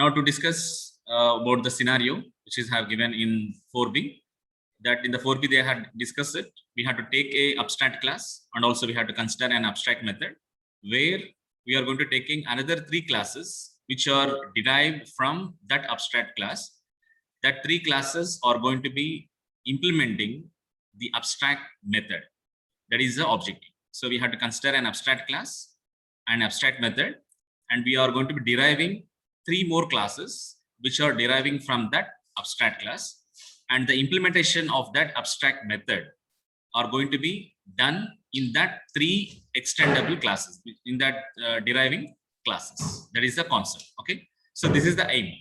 Now to discuss about the scenario which is have given in 4B, that in the 4B they had discussed it. We had to take a abstract class and also we had to consider an abstract method where we are going to taking another 3 classes which are derived from that abstract class. That 3 classes are going to be implementing the abstract method. That is the objective. So we have to consider an abstract class, an abstract method, and we are going to be deriving 3 more classes which are deriving from that abstract class, and the implementation of that abstract method are going to be done in that 3 extendable classes, in that deriving classes. That is the concept. Okay, so this is the aim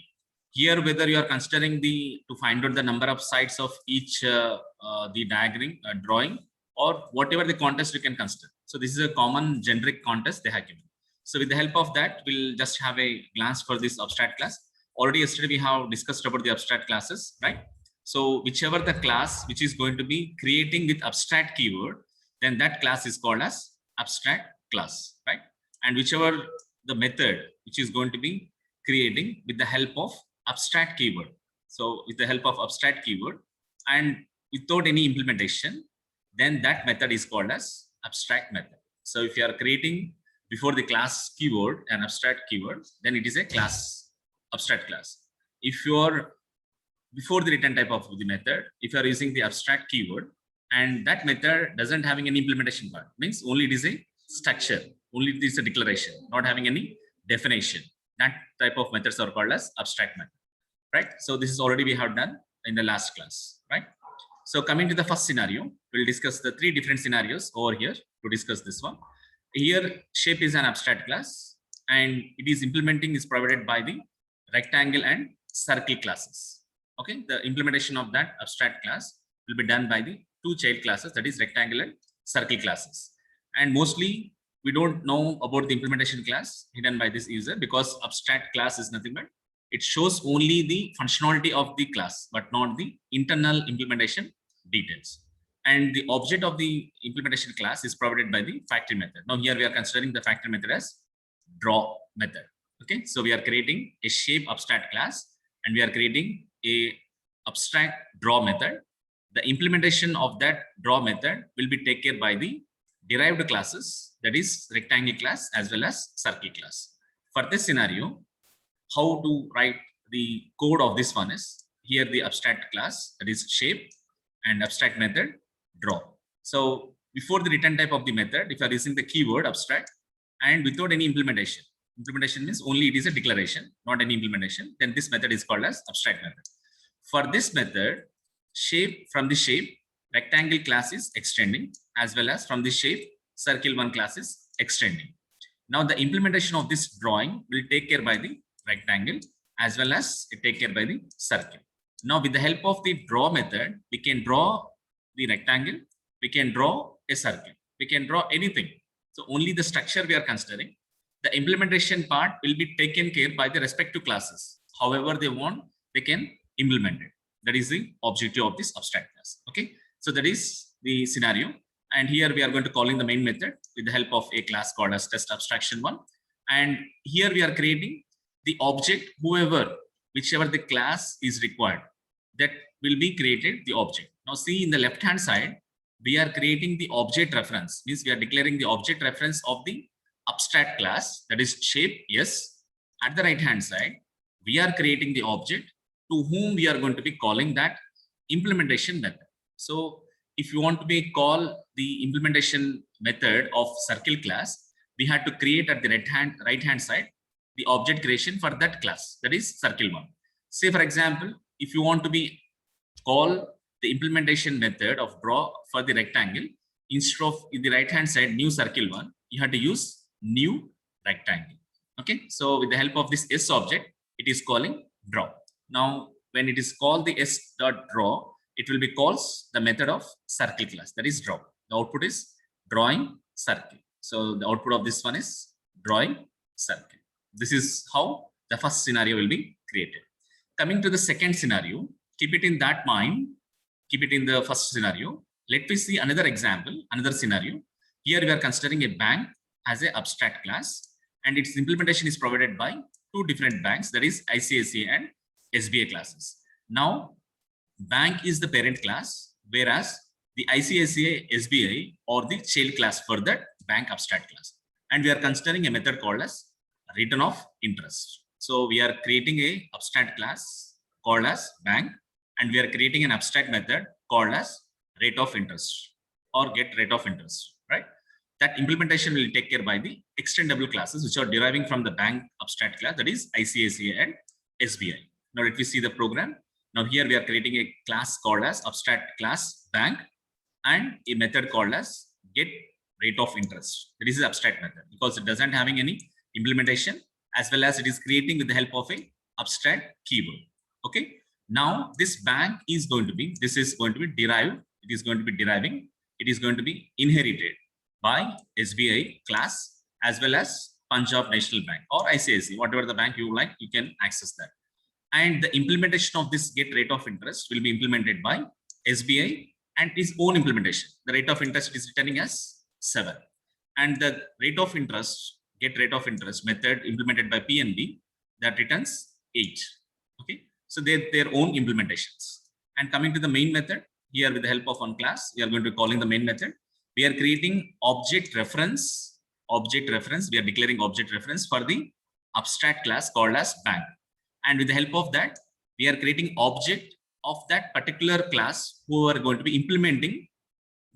here, whether you are considering to find out the number of sides of each the diagram drawing, or whatever the contest you can consider. So this is a common generic contest they have given. So with the help of that, we'll just have a glance for this abstract class. Already yesterday we have discussed about the abstract classes, right? So whichever the class which is going to be creating with abstract keyword, then that class is called as abstract class, right? And whichever the method which is going to be creating with the help of abstract keyword. So with the help of abstract keyword and without any implementation, then that method is called as abstract method. So if you are creating before the class keyword an abstract keyword, then it is a class, abstract class. If you are before the return type of the method, if you are using the abstract keyword and that method doesn't having any implementation part, means only it is a structure, only it is a declaration, not having any definition, that type of methods are called as abstract method, right? So this is already we have done in the last class, right? So coming to the first scenario, we'll discuss the 3 different scenarios over here to discuss this one. Here shape is an abstract class and it is implementing is provided by the rectangle and circle classes. Okay, the implementation of that abstract class will be done by the 2 child classes, that is rectangle and circle classes. And mostly we don't know about the implementation class hidden by this user, because abstract class is nothing but it shows only the functionality of the class but not the internal implementation details. And the object of the implementation class is provided by the factory method. Now here we are considering the factory method as draw method. Okay, so we are creating a shape abstract class and we are creating a abstract draw method. The implementation of that draw method will be taken care by the derived classes, that is rectangle class as well as circle class. For this scenario, how to write the code of this one is here the abstract class, that is shape, and abstract method draw. So before the return type of the method, if you are using the keyword abstract and without any implementation means only it is a declaration, not any implementation, then this method is called as abstract method. For this method, shape, from the shape rectangle class is extending, as well as from the shape circle one class is extending. Now the implementation of this drawing will take care by the rectangle as well as it take care by the circle. Now with the help of the draw method, we can draw the rectangle, we can draw a circle, we can draw anything. So only the structure we are considering. The implementation part will be taken care by the respective classes. However they want, they can implement it. That is the objective of this abstract class. Okay, so that is the scenario. And here we are going to call in the main method with the help of a class called as test abstraction one. And here we are creating the object, whichever the class is required, that will be created the object. Now see in the left hand side, we are creating the object reference, means we are declaring the object reference of the abstract class, that is shape, yes. At the right hand side, we are creating the object to whom we are going to be calling that implementation method. So if you want to be call the implementation method of circle class, we had to create at the right hand side the object creation for that class, that is circle one. Say for example, if you want to be call the implementation method of draw for the rectangle, instead of in the right hand side new circle one, you have to use new rectangle. Okay, so with the help of this S object, it is calling draw. Now when it is called the S dot draw, it will be calls the method of circle class, that is draw. The output is drawing circle. So the output of this one is drawing circle. This is how the first scenario will be created. Coming to the second scenario, keep it in that mind, keep it in the first scenario. Let me see another example, another scenario. Here we are considering a bank as an abstract class and its implementation is provided by two different banks, that is ICICI and SBI classes. Now, bank is the parent class, whereas the ICICI, SBI or the child class for that bank abstract class. And we are considering a method called as return of interest. So we are creating a abstract class called as bank, and we are creating an abstract method called as rate of interest or get rate of interest, right? That implementation will take care by the extendable classes, which are deriving from the bank abstract class, that is ICICI and SBI. Now let me see the program. Now here we are creating a class called as abstract class bank and a method called as get rate of interest. That is the abstract method because it doesn't having any implementation, as well as it is creating with the help of a abstract keyword. Okay. Now this bank is going to be, this is going to be derived. It is going to be deriving. It is going to be inherited by SBI class as well as Punjab National Bank or ICICI, whatever the bank you like, you can access that. And the implementation of this get rate of interest will be implemented by SBI and its own implementation. The rate of interest is returning as 7. And the rate of interest, get rate of interest method implemented by PNB, that returns 8. Okay. So their own implementations. And coming to the main method, here with the help of one class, we are going to be calling the main method. We are creating object reference. We are declaring object reference for the abstract class called as bank. And with the help of that, we are creating object of that particular class who are going to be implementing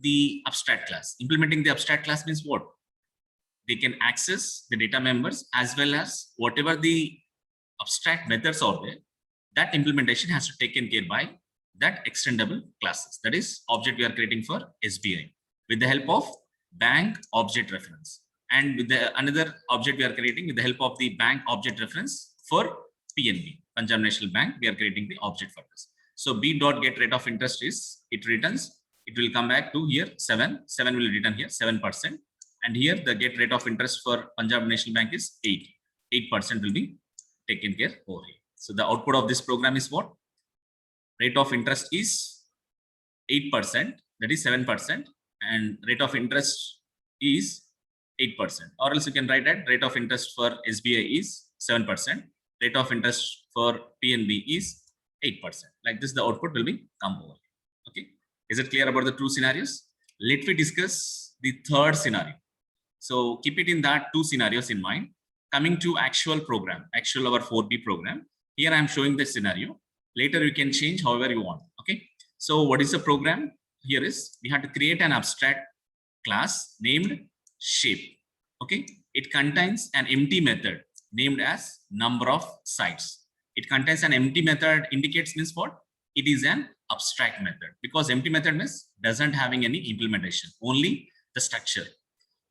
the abstract class. Implementing the abstract class means what? They can access the data members as well as whatever the abstract methods are there. That implementation has to be taken care by that extendable classes. That is object we are creating for SBI with the help of bank object reference. And with the another object we are creating with the help of the bank object reference for PNB, Punjab National Bank, we are creating the object for this. So B dot get rate of interest is, it returns, it will come back to here 7 will return here 7%. And here the get rate of interest for Punjab National Bank is 8% will be taken care over here. So the output of this program is what? Rate of interest is 8%, that is 7%, and rate of interest is 8%. Or else you can write that rate of interest for SBI is 7%, rate of interest for PNB is 8%. Like this, the output will be come over. Okay, is it clear about the two scenarios? Let me discuss the third scenario. So keep it in that two scenarios in mind. Coming to actual program, actual our 4B program. Here I am showing the scenario. Later you can change however you want. Okay. So what is the program? Here is we have to create an abstract class named shape. Okay. It contains an empty method named as number of sites. It contains an empty method indicates means what? It is an abstract method because empty method means doesn't having any implementation, only the structure.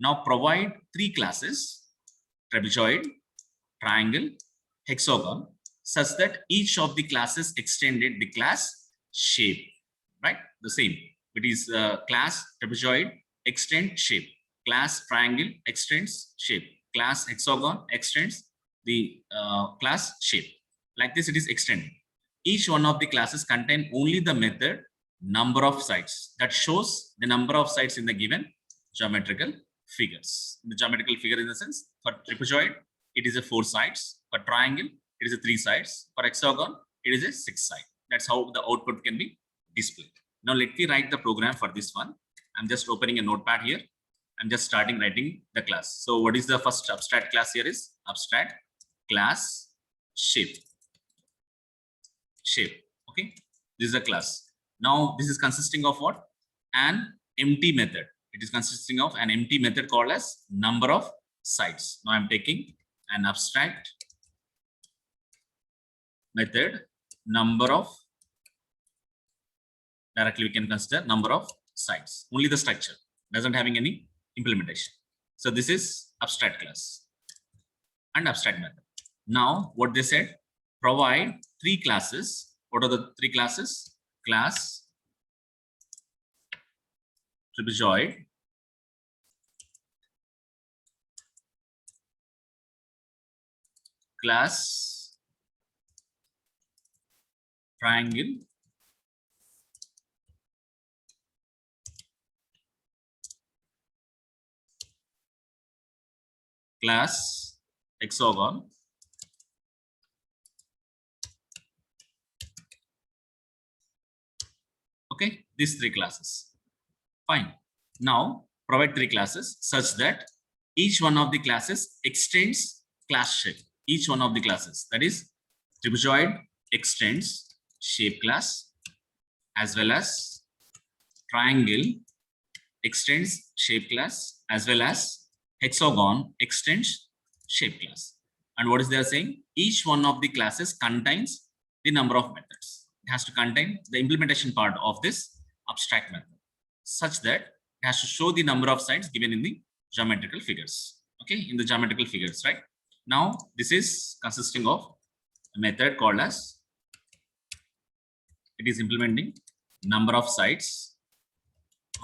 Now provide 3 classes, trapezoid, triangle, hexagon, such that each of the classes extended the class shape, right? The same. It is class trapezoid extend shape, class triangle extends shape, class hexagon extends the class shape. Like this, it is extended. Each one of the classes contain only the method number of sites that shows the number of sites in the given geometrical figures. The geometrical figure in the sense for trapezoid, it is a 4 sides. For triangle, it is a 3 sides. For hexagon, it is a 6 side. That's how the output can be displayed. Now let me write the program for this one. I'm just opening a notepad here. I'm just starting writing the class. So what is the first abstract class here is abstract class shape. Okay, this is a class. Now this is consisting of what? An empty method. It is consisting of an empty method called as number of sites. Now I'm taking an abstract method number of, directly we can consider number of sites, only the structure, doesn't having any implementation. So this is abstract class and abstract method. Now what they said, provide 3 classes. What are the 3 classes? Class trapezoid, class triangle, class hexagon, Okay, these three classes. Fine. Now provide three classes such that each one of the classes extends class shape. Each one of the classes, that is, trapezoid extends shape class, as well as triangle extends shape class, as well as hexagon extends shape class. And what is they are saying? Each one of the classes contains the number of methods. It has to contain the implementation part of this abstract method, such that it has to show the number of sides given in the geometrical figures. Okay, in the geometrical figures, right? Now, this is consisting of a method called as, it is implementing number of sides.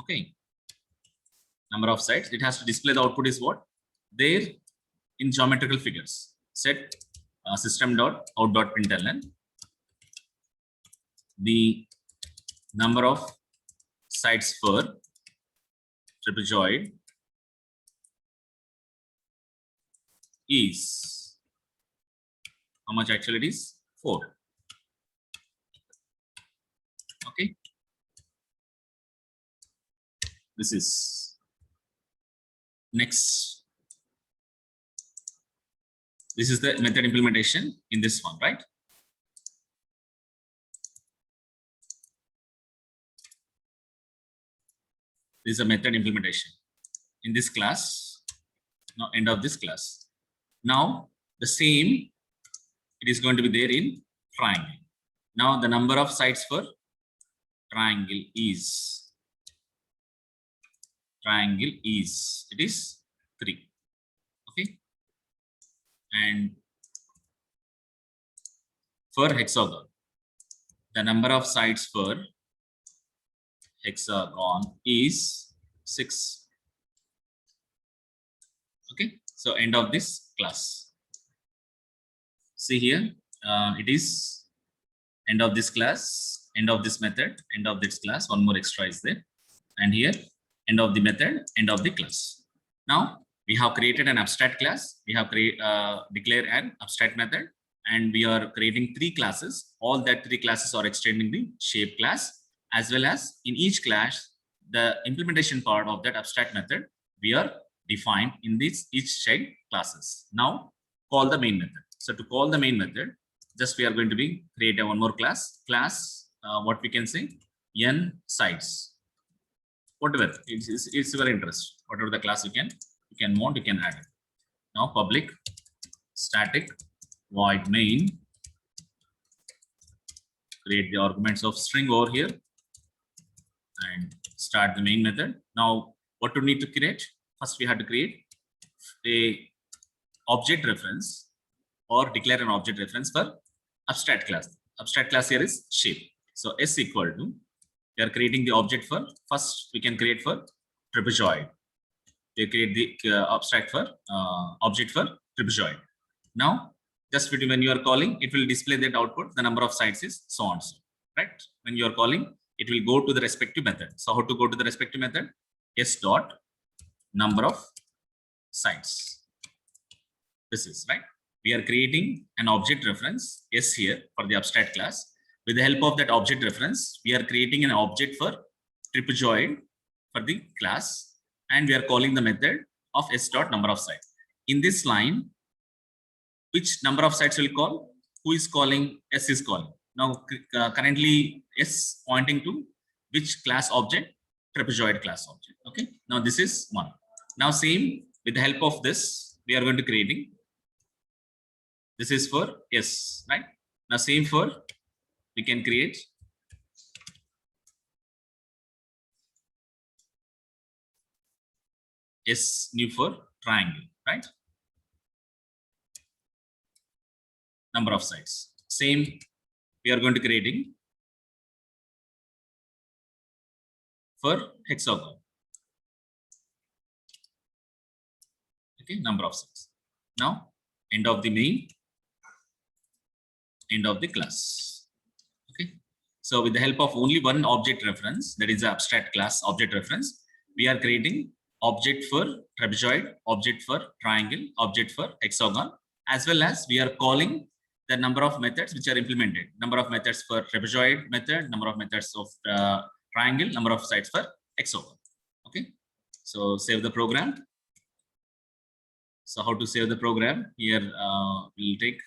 Okay, number of sides. It has to display the output is what? There in geometrical figures. Set system.out.println the number of sides for trapezoid is, how much actually it is? 4. Okay, this is next. This is the method implementation in this one, right? This is a method implementation in this class. Now, end of this class. Now, the same, it is going to be there in triangle. Now, the number of sides for triangle is, it is 3. Okay, and for hexagon, the number of sides for hexagon is 6. Okay, so end of this class. See here, it is end of this class, end of this method, end of this class. One more extra is there, and here end of the method, end of the class. Now we have created an abstract class. We have declared an abstract method, and we are creating 3 classes. All that 3 classes are extending the shape class, as well as in each class, the implementation part of that abstract method we are defined in this each child classes. Now call the main method. So to call the main method, just we are going to be create a one more class. What we can say, n sides. Whatever it's your interest. Whatever the class you can want, you can add it. Now public static void main. Create the arguments of string over here and start the main method. Now what do we need to create? First we have to create a object reference or declare an object reference for abstract class. Abstract class here is shape. So s equal to, we are creating the object for, first we can create for trapezoid. We create the abstract for object for trapezoid. Now just when you are calling, it will display that output, the number of sides is so on so, right? When you are calling, it will go to the respective method. So how to go to the respective method? S dot number of sides. This is right. We are creating an object reference S here for the abstract class. With the help of that object reference, we are creating an object for trapezoid for the class, and we are calling the method of S dot number of sides. In this line, which number of sides will call? Who is calling? S is calling. Now currently S pointing to which class object? Trapezoid class object. Okay. Now this is 1. Now same, with the help of this, we are going to creating. This is for S, right? Now same for, we can create S new for triangle, right? Number of sides. Same, we are going to creating for hexagon. Okay, number of sides. Now end of the main, end of the class. Okay, so with the help of only one object reference, that is the abstract class object reference, we are creating object for trapezoid, object for triangle, object for hexagon, as well as we are calling the number of methods which are implemented. Number of methods for trapezoid method, number of methods of triangle, number of sides for hexagon. Okay, so save the program. So how to save the program? Here we'll take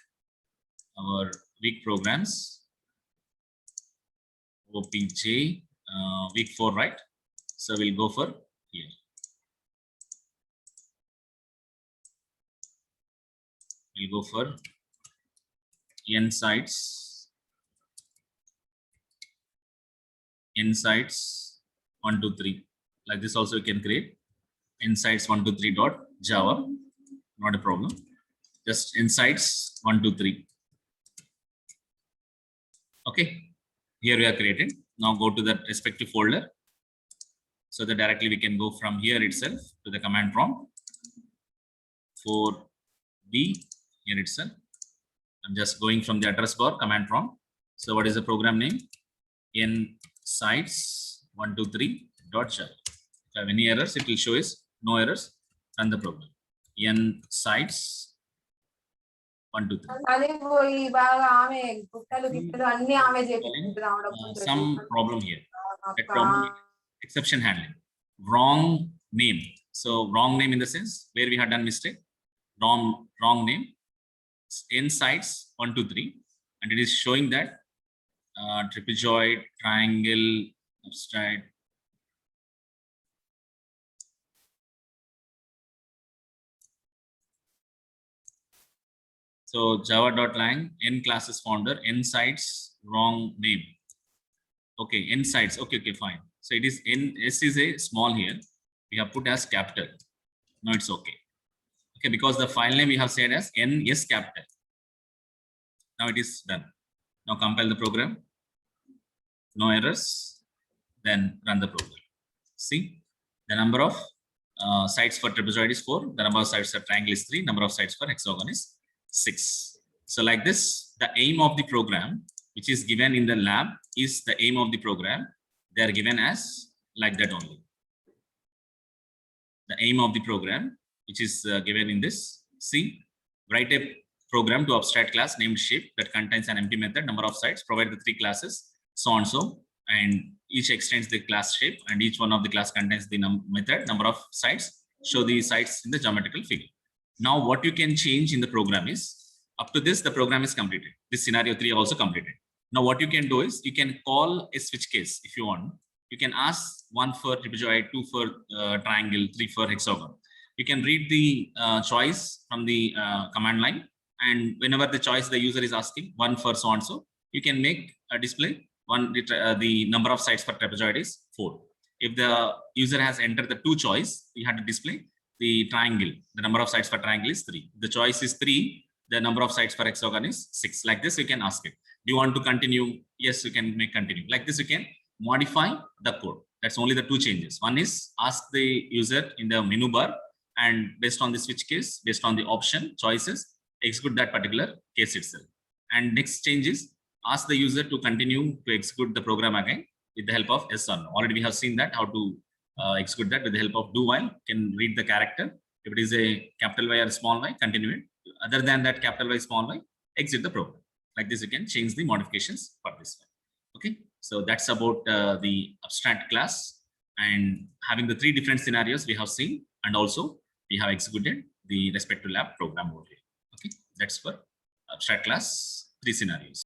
our week programs, OPJ, week 4, right? So we'll go for here. We'll go for n sites 1 to 3. Like this also you can create insights 1 to 3 dot Java. Not a problem. Just insights 1 to 3. Okay. Here we are created. Now go to the respective folder. So that directly we can go from here itself to the command prompt for B here itself. I'm just going from the address bar command prompt. So what is the program name? N sites 1 to 3 dot Java. If I have any errors, it will show us no errors. Run the program. N sites 1 to 3. Some problem here. That problem is exception handling. Wrong name. So wrong name in the sense where we had done mistake. Wrong name. N sites 1 to 3, and it is showing that trapezoid, triangle, abstract. So java.lang n classes founder, n sites, wrong name. Okay, n sites. Okay, fine. So it is n, s is a small here. We have put as capital. No, it's okay. Okay, because the file name we have said as n s capital. Now it is done. Now compile the program. No errors. Then run the program. See, the number of sites for trapezoid is 4. The number of sites for triangle is 3. Number of sites for hexagon is 6. So like this, the aim of the program, which is given in the lab, is the aim of the program. They are given as like that only. The aim of the program, which is given in this. See, write a program to abstract class named shape that contains an empty method, number of sites, provide the 3 classes, so and so, and each extends the class shape, and each one of the class contains the method, number of sites, show the sites in the geometrical figure. Now what you can change in the program is, up to this the program is completed. This scenario 3 also completed. Now what you can do is, you can call a switch case if you want. You can ask 1 for trapezoid, 2 for triangle, 3 for hexagon. You can read the choice from the command line, and whenever the choice the user is asking 1 for so and so, you can make a display the number of sites for trapezoid is 4. If the user has entered the 2 choice, you have to display the triangle. The number of sites for triangle is 3. The choice is 3. The number of sites for hexagon is 6. Like this, you can ask it. Do you want to continue? Yes, you can make continue. Like this, you can modify the code. That's only the 2 changes. One is ask the user in the menu bar, and based on the switch case, based on the option choices, execute that particular case itself. And next change is ask the user to continue to execute the program again with the help of yes or no. Already we have seen that how to execute that with the help of do while. Can read the character. If it is a capital Y or small y, continue it. Other than that, capital Y, small y, exit the program. Like this, you can change the modifications for this one. Okay, so that's about the abstract class, and having the 3 different scenarios we have seen, and also we have executed the respective lab program over here. Okay, that's for abstract class 3 scenarios.